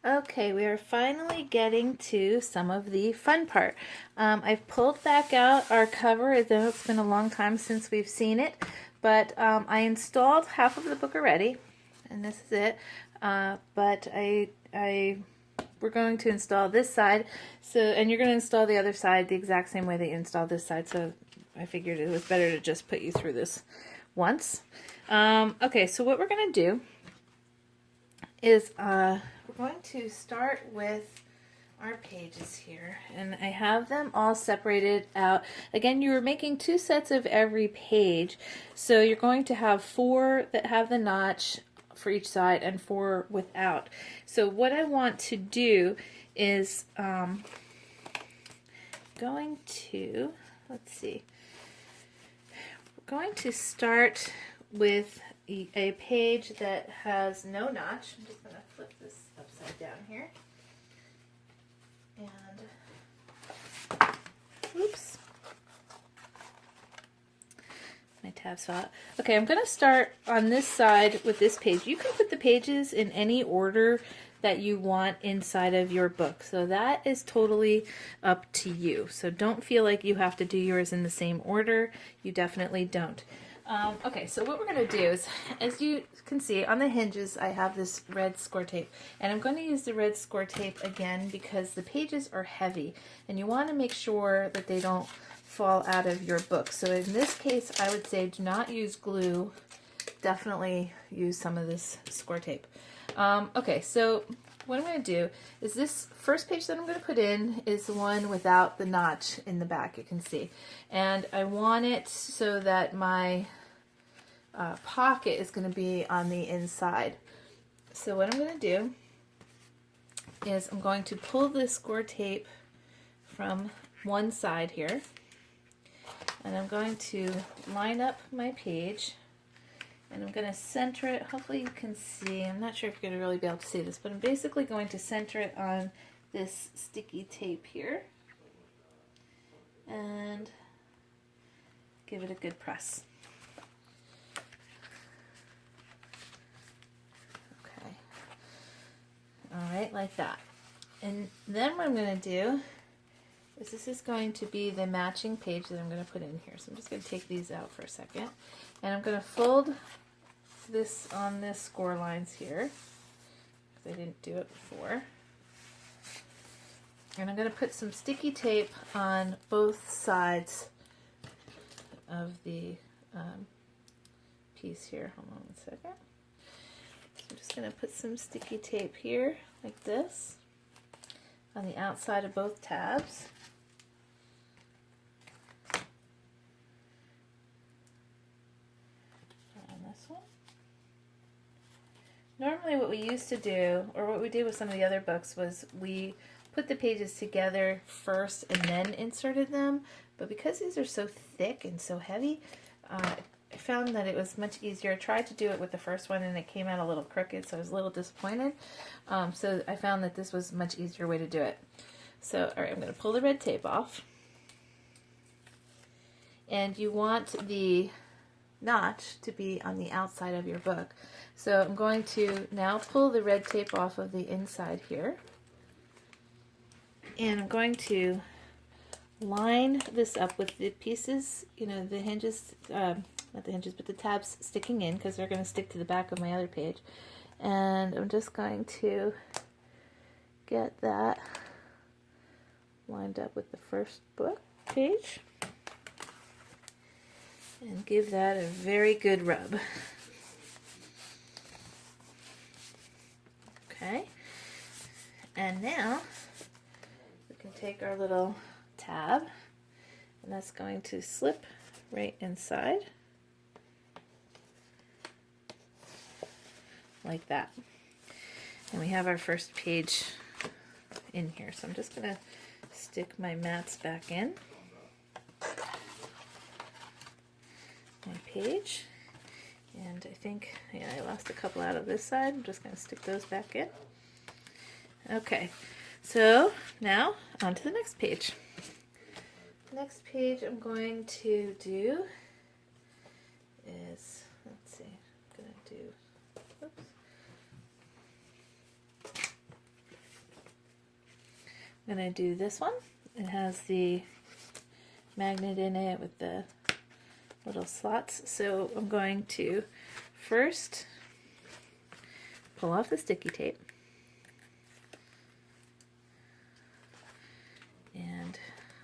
Okay, we are finally getting to some of the fun part. I've pulled back out our cover, as though it's been a long time since we've seen it, but I installed half of the book already, and this is it. But we're going to install this side, and you're going to install the other side the exact same way that you installed this side. So I figured it was better to just put you through this once. Okay, so what we're going to do is we're going to start with our pages here, and I have them all separated out. Again, you were making 2 sets of every page, so you're going to have 4 that have the notch for each side and 4 without. So what I want to do is going to, let's see, we're going to start with a page that has no notch. I'm just going to flip this upside down here. And, oops. My tabs fell out. Okay, I'm going to start on this side with this page. You can put the pages in any order that you want inside of your book. So that is totally up to you. So don't feel like you have to do yours in the same order. You definitely don't. Okay, so what we're going to do is, as you can see on the hinges, I have this red score tape, and I'm going to use the red score tape again because the pages are heavy, and you want to make sure that they don't fall out of your book. So in this case, I would say do not use glue. Definitely use some of this score tape. Okay, so what I'm going to do is this first page that I'm going to put in is the one without the notch in the back, you can see. And I want it so that my pocket is going to be on the inside. So what I'm going to do is I'm going to pull the score tape from one side here, and I'm going to line up my page, and I'm going to center it. Hopefully you can see. I'm not sure if you're going to really be able to see this, but I'm basically going to center it on this sticky tape here and give it a good press. Okay. All right, like that. And then what I'm going to do is this is going to be the matching page that I'm going to put in here. So I'm just going to take these out for a second, and I'm going to fold this on this score lines here because I didn't do it before. And I'm going to put some sticky tape on both sides of the piece here. Hold on one second. So I'm just going to put some sticky tape here like this on the outside of both tabs. On this one. Normally what we used to do, or what we did with some of the other books, was we put the pages together first and then inserted them, but because these are so thick and so heavy, I found that it was much easier. I tried to do it with the first one and it came out a little crooked, so I was a little disappointed. So I found that this was a much easier way to do it. So, alright, I'm going to pull the red tape off. And you want the notch to be on the outside of your book. So I'm going to now pull the red tape off of the inside here. And I'm going to line this up with the pieces, you know, the hinges, not the hinges, but the tabs sticking in, because they're going to stick to the back of my other page. And I'm just going to get that lined up with the first book page and give that a very good rub. Okay, and now we can take our little tab, and that's going to slip right inside like that. And we have our first page in here. So I'm just going to stick my mats back in my page. And I think, yeah, I lost a couple out of this side. I'm just going to stick those back in. Okay, so now on to the next page. Next page I'm going to do is, let's see, I'm going to do, oops. I'm going to do this one. It has the magnet in it with the little slots. So I'm going to first pull off the sticky tape. And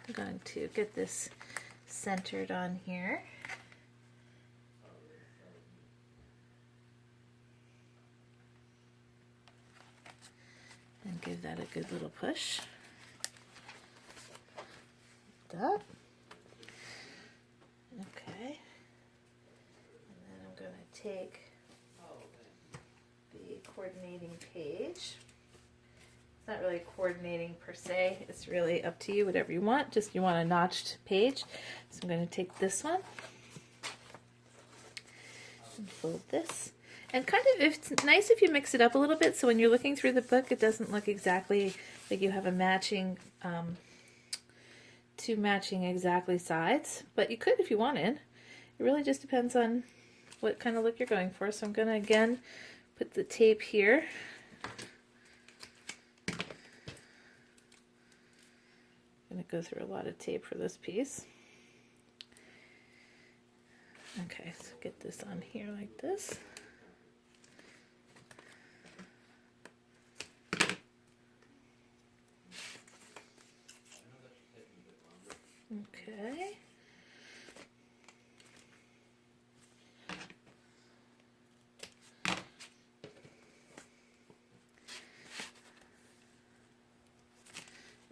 I'm going to get this centered on here. And give that a good little push. Like that. Okay. And then I'm going to take the coordinating page. It's not really coordinating per se. It's really up to you, whatever you want. Just you want a notched page. So I'm going to take this one and fold this. And kind of, it's nice if you mix it up a little bit, so when you're looking through the book, it doesn't look exactly like you have a matching, two matching exactly sides. But you could if you wanted. It really just depends on what kind of look you're going for. So I'm going to, again, put the tape here. I'm going to go through a lot of tape for this piece. Okay, so get this on here like this. Okay.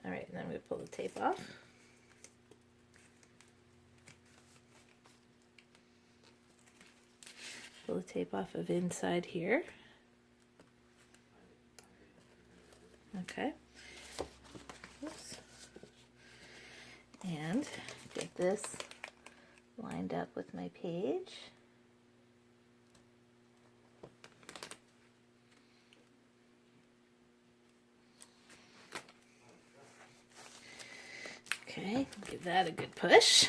All right, and then I'm going to pull the tape off. Pull the tape off of inside here. Okay. Oops. And get this lined up with my page. Okay, give that a good push.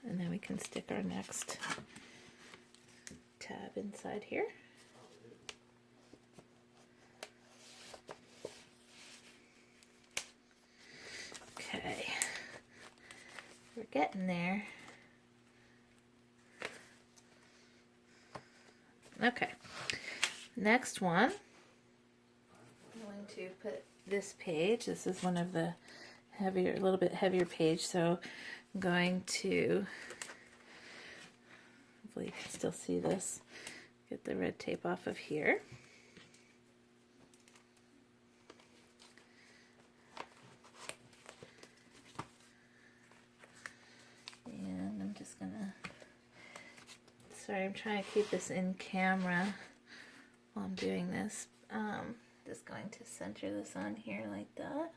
And then we can stick our next tab inside here. Okay, we're getting there. Okay, next one, I'm going to put this page. This is one of the heavier, a little bit heavier page, so I'm going to, hopefully you can still see this, get the red tape off of here. And I'm just gonna, sorry, I'm trying to keep this in camera while I'm doing this. Just going to center this on here like that.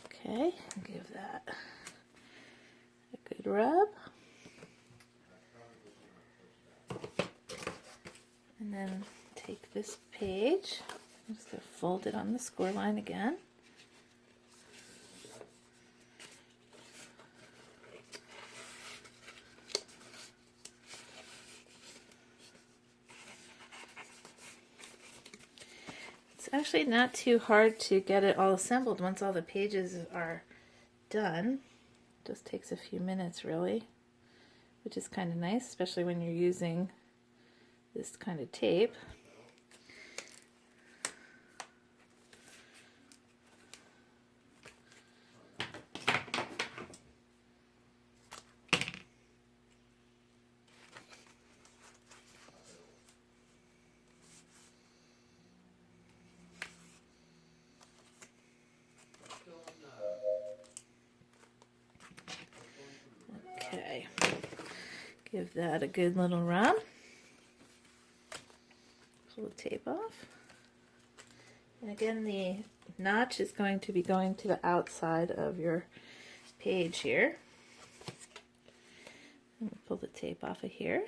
Okay, give that a good rub. And then take this page, I'm just going to fold it on the score line again. It's actually not too hard to get it all assembled once all the pages are done. It just takes a few minutes really, which is kind of nice, especially when you're using this kind of tape. Okay, give that a good little rub. Pull the tape off. And again, the notch is going to be going to the outside of your page here. Pull the tape off of here.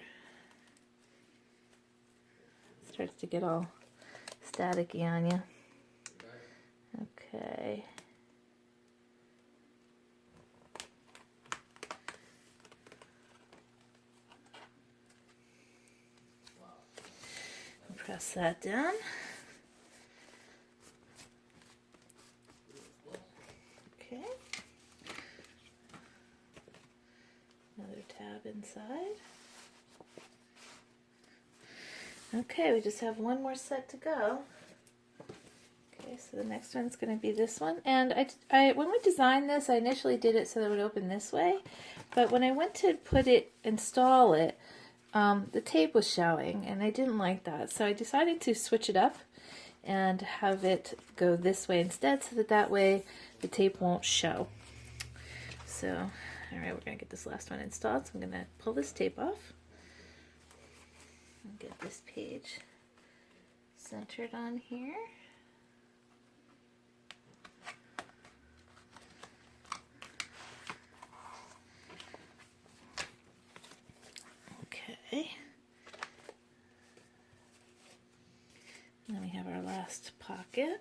It starts to get all staticky on you. Okay. press that down. Okay. Another tab inside. Okay, we just have one more set to go. Okay, so the next one's going to be this one. And I when we designed this, I initially did it so that it would open this way. But when I went to install it, the tape was showing, and I didn't like that. So I decided to switch it up and have it go this way instead, so that way the tape won't show. So, all right, we're going to get this last one installed. So I'm going to pull this tape off and get this page centered on here. Okay. And then we have our last pocket.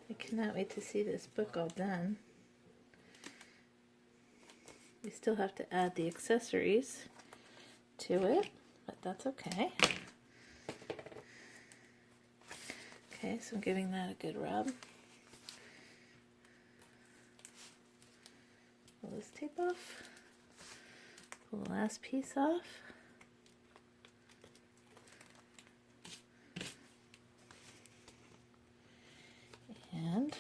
I cannot wait to see this book all done. We still have to add the accessories to it, but that's okay. Okay, so I'm giving that a good rub. Pull this tape off. Pull the last piece off. And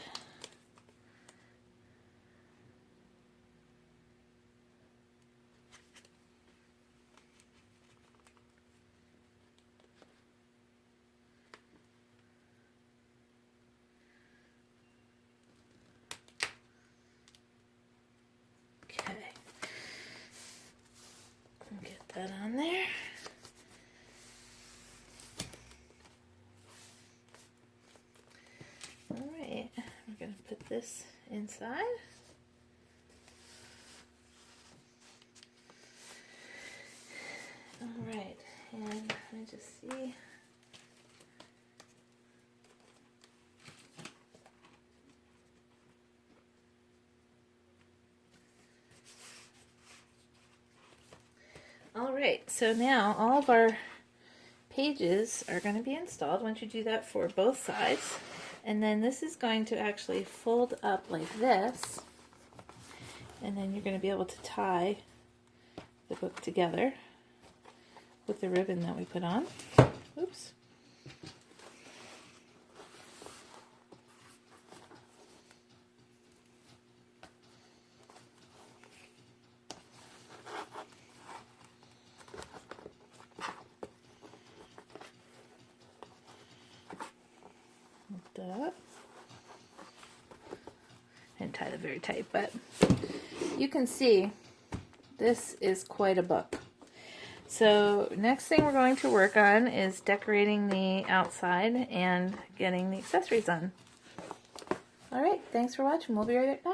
okay, get that on there. All right, we're going to put this inside. All right, and let me just see. All right, so now all of our pages are going to be installed once you do that for both sides. And then this is going to actually fold up like this. And then you're going to be able to tie the book together with the ribbon that we put on. Oops. That and tie it very tight, but you can see this is quite a book. So next thing we're going to work on is decorating the outside and getting the accessories on. All right, thanks for watching. We'll be right back.